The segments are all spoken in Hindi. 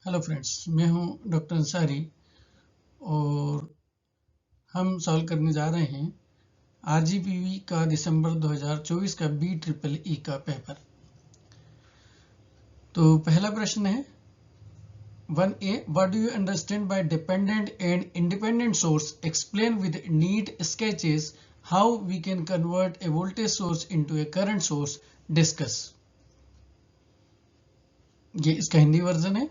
हेलो फ्रेंड्स, मैं हूं डॉक्टर अंसारी और हम सॉल्व करने जा रहे हैं आरजीपीवी का दिसंबर 2024 का BEEE का पेपर। तो पहला प्रश्न है 1A, what do you understand by dependent and independent source? Explain with neat sketches how we can convert a voltage source into a current source. Discuss. ये इसका हिंदी वर्जन है।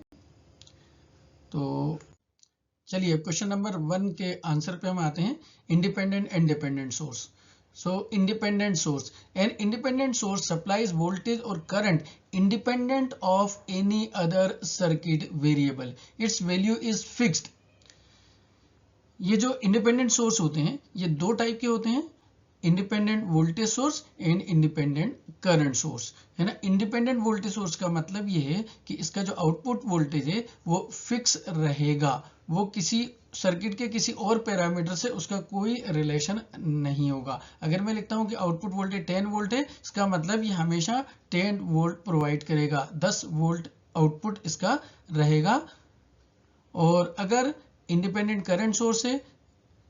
तो चलिए क्वेश्चन नंबर 1 के आंसर पे हम आते हैं। Independent and dependent source. So independent source, an independent source supplies voltage और current independent of any other circuit variable, its value is fixed. ये जो इंडिपेंडेंट सोर्स होते हैं ये दो टाइप के होते हैं, independent voltage source and independent current source, है ना। इंडिपेंडेंट वोल्टेज सोर्स का मतलब ये है कि इसका जो आउटपुट वोल्टेज है वो फिक्स रहेगा, वो किसी सर्किट के किसी और पैरामीटर से उसका कोई रिलेशन नहीं होगा। अगर मैं लिखता हूं कि आउटपुट वोल्टेज 10 वोल्ट है, इसका मतलब ये हमेशा 10 वोल्ट प्रोवाइड करेगा, 10 वोल्ट आउटपुट इसका रहेगा। और अगर इंडिपेंडेंट करंट सोर्स है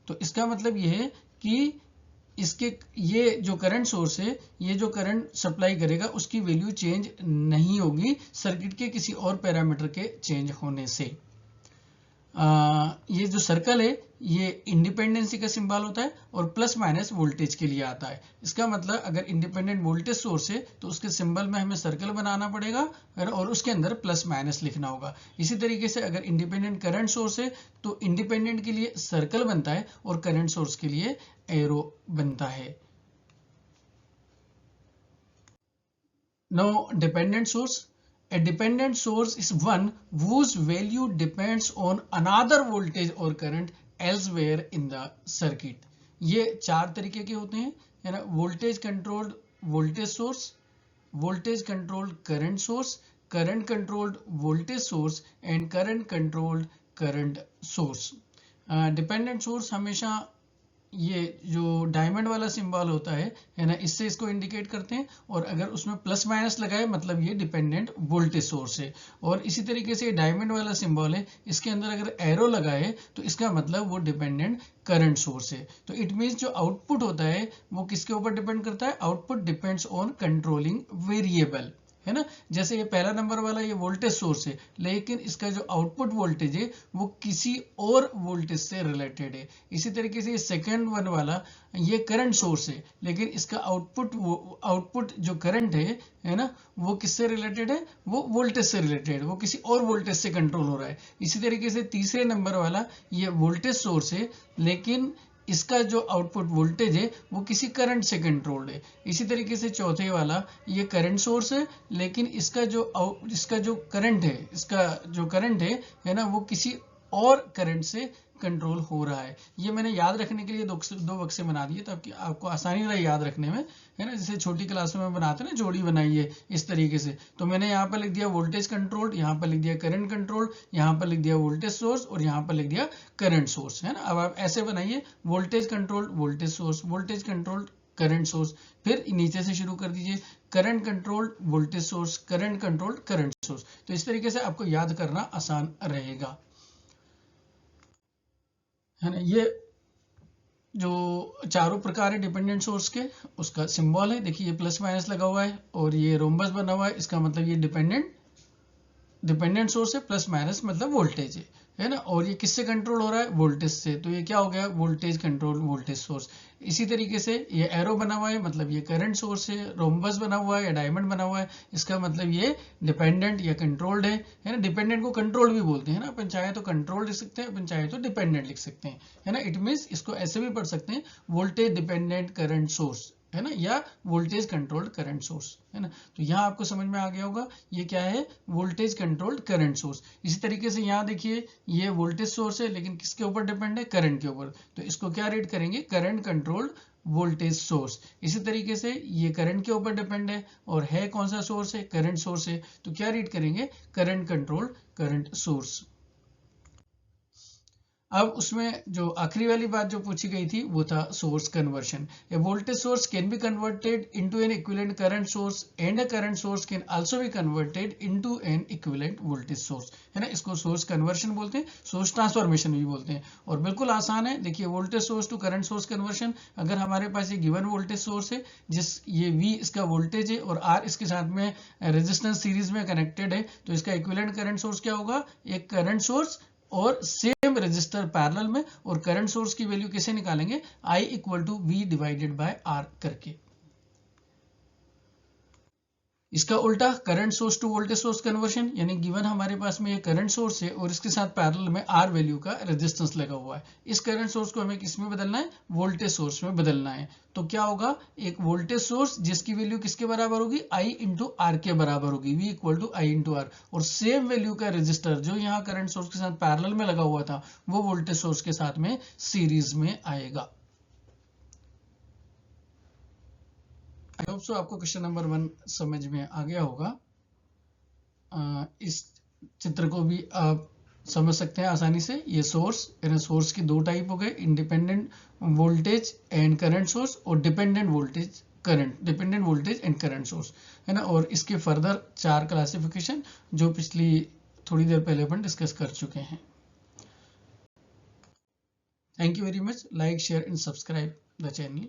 तो इसका मतलब ये है कि इसके ये जो करंट सोर्स है, ये जो करंट सप्लाई करेगा उसकी वैल्यू चेंज नहीं होगी सर्किट के किसी और पैरामीटर के चेंज होने से। ये जो सर्कल है ये इंडिपेंडेंसी का सिंबल होता है और प्लस माइनस वोल्टेज के लिए आता है। इसका मतलब अगर इंडिपेंडेंट वोल्टेज सोर्स है तो उसके सिंबल में हमें सर्कल बनाना पड़ेगा और उसके अंदर प्लस माइनस लिखना होगा। इसी तरीके से अगर इंडिपेंडेंट करंट सोर्स है तो इंडिपेंडेंट के लिए सर्कल बनता है और करंट सोर्स के लिए एरो बनता है। Now dependent source, a dependent source is one whose value depends on another voltage or current elsewhere in the circuit। ये चार तरीके के होते हैं, है ना। Voltage controlled voltage source, voltage controlled current source, current controlled voltage source and current controlled current source. Dependent source हमेशा ये जो डायमंड वाला सिंबल होता है ना, इससे इसको इंडिकेट करते हैं और अगर उसमें प्लस माइनस लगाए मतलब ये डिपेंडेंट वोल्टेज सोर्स है। और इसी तरीके से डायमंड वाला सिंबल है, इसके अंदर अगर एरो लगाए तो इसका मतलब वो डिपेंडेंट करंट सोर्स है। तो इट मीन्स जो आउटपुट होता है वो किसके ऊपर डिपेंड करता है? Output depends on controlling variable, है ना। जैसे ये पहला नंबर वाला ये वोल्टेज सोर्स है, लेकिन इसका जो आउटपुट वोल्टेज है वो किसी और वोल्टेज से रिलेटेड है। इसी तरीके से ये सेकंड वन वाला ये करंट सोर्स है, लेकिन इसका आउटपुट जो करंट है ना, वो किससे रिलेटेड है? वो वोल्टेज से रिलेटेड है, वो किसी और वोल्टेज से कंट्रोल हो रहा है। इसी तरीके से तीसरे नंबर वाला ये वोल्टेज सोर्स है, लेकिन इसका जो आउटपुट वोल्टेज है वो किसी करंट से कंट्रोल्ड है। इसी तरीके से चौथे वाला ये करंट सोर्स है, लेकिन इसका जो करंट है ना, वो किसी और करंट से कंट्रोल हो रहा है। ये मैंने याद रखने के लिए दो बक्से बना दिए ताकि आपको आसानी रहे याद रखने में, है ना। जैसे छोटी क्लास में बनाते हैं ना, जोड़ी बनाइए इस तरीके से। तो मैंने यहाँ पर लिख दिया वोल्टेज कंट्रोल्ड, यहाँ पर लिख दिया करंट कंट्रोल्ड, यहाँ पर लिख दिया वोल्टेज सोर्स और यहाँ पर लिख दिया करंट सोर्स, है ना। अब आप ऐसे बनाइए voltage controlled voltage source, voltage controlled current source, फिर नीचे से शुरू कर दीजिए current controlled voltage source, current controlled current source. तो इस तरीके से आपको याद करना आसान रहेगा, है ना। ये जो चारों प्रकार है डिपेंडेंट सोर्स के, उसका सिंबल है, देखिए ये प्लस माइनस लगा हुआ है और ये रोम्बस बना हुआ है, इसका मतलब ये डिपेंडेंट सोर्स है, प्लस माइनस मतलब वोल्टेज है ना। और ये किससे कंट्रोल हो रहा है? वोल्टेज से, तो ये क्या हो गया? Voltage control voltage source. इसी तरीके से ये एरो बना हुआ है मतलब ये करंट सोर्स है, रोम्बस बना हुआ है या डायमंड बना हुआ है, इसका मतलब ये डिपेंडेंट या कंट्रोल्ड है ना। डिपेंडेंट को कंट्रोल भी बोलते हैं ना, अपन चाहे तो कंट्रोल लिख सकते हैं, अपन चाहे तो डिपेंडेंट लिख सकते हैं, है ना। इट मीन्स इसको ऐसे भी पढ़ सकते हैं वोल्टेज डिपेंडेंट करंट सोर्स, है ना, या वोल्टेज कंट्रोल्ड करंट सोर्स, है ना। तो यहाँ आपको समझ में आ गया होगा ये क्या है? Voltage controlled current source. इसी तरीके से यहाँ देखिए ये वोल्टेज सोर्स है, लेकिन किसके ऊपर डिपेंड है? करंट के ऊपर, तो इसको क्या रीड करेंगे? Current controlled voltage source. इसी तरीके से ये करंट के ऊपर डिपेंड है और है कौन सा सोर्स है? करंट सोर्स है, तो क्या रीड करेंगे? Current controlled current source. अब उसमें जो आखिरी वाली बात जो पूछी गई थी वो था source conversion. A voltage source can be converted into an equivalent current source and a current source can also be converted into an equivalent voltage source, है ना। इसको सोर्स कन्वर्शन बोलते हैं, सोर्स ट्रांसफॉर्मेशन भी बोलते हैं, और बिल्कुल आसान है। देखिए voltage source to current source conversion, अगर हमारे पास ये गिवन वोल्टेज सोर्स है, जिस ये V इसका वोल्टेज है और R इसके साथ में रेजिस्टेंस सीरीज में कनेक्टेड है, तो इसका इक्विवेलेंट करंट सोर्स क्या होगा, एक करंट सोर्स और सेम रेजिस्टर पैरेलल में। और करंट सोर्स की वैल्यू कैसे निकालेंगे, I equal to V divided by R करके। इसका उल्टा current source to voltage source conversion, यानी गिवन हमारे पास में ये करंट सोर्स है और इसके साथ पैरेलल में R वैल्यू का रेजिस्टेंस लगा हुआ है। इस करंट सोर्स को हमें किस में बदलना है, वोल्टेज सोर्स में बदलना है। तो क्या होगा, एक वोल्टेज सोर्स जिसकी वैल्यू किसके बराबर होगी, I इंटू आर के बराबर होगी, V equal to I into R. और सेम वैल्यू का रेजिस्टर जो यहाँ करंट सोर्स के साथ पैरेलल में लगा हुआ था, वो वोल्टेज सोर्स के साथ में सीरीज में आएगा। आई होप सो आपको क्वेश्चन नंबर 1 समझ में आ गया होगा। इस चित्र को भी आप समझ सकते हैं आसानी से। ये सोर्स, सोर्स की दो टाइप हो गए, independent voltage and current source, और dependent voltage and current source, है ना। और इसके फर्दर 4 क्लासिफिकेशन जो पिछली थोड़ी देर पहले अपन डिस्कस कर चुके हैं। Thank you very much. Like, share and subscribe the channel.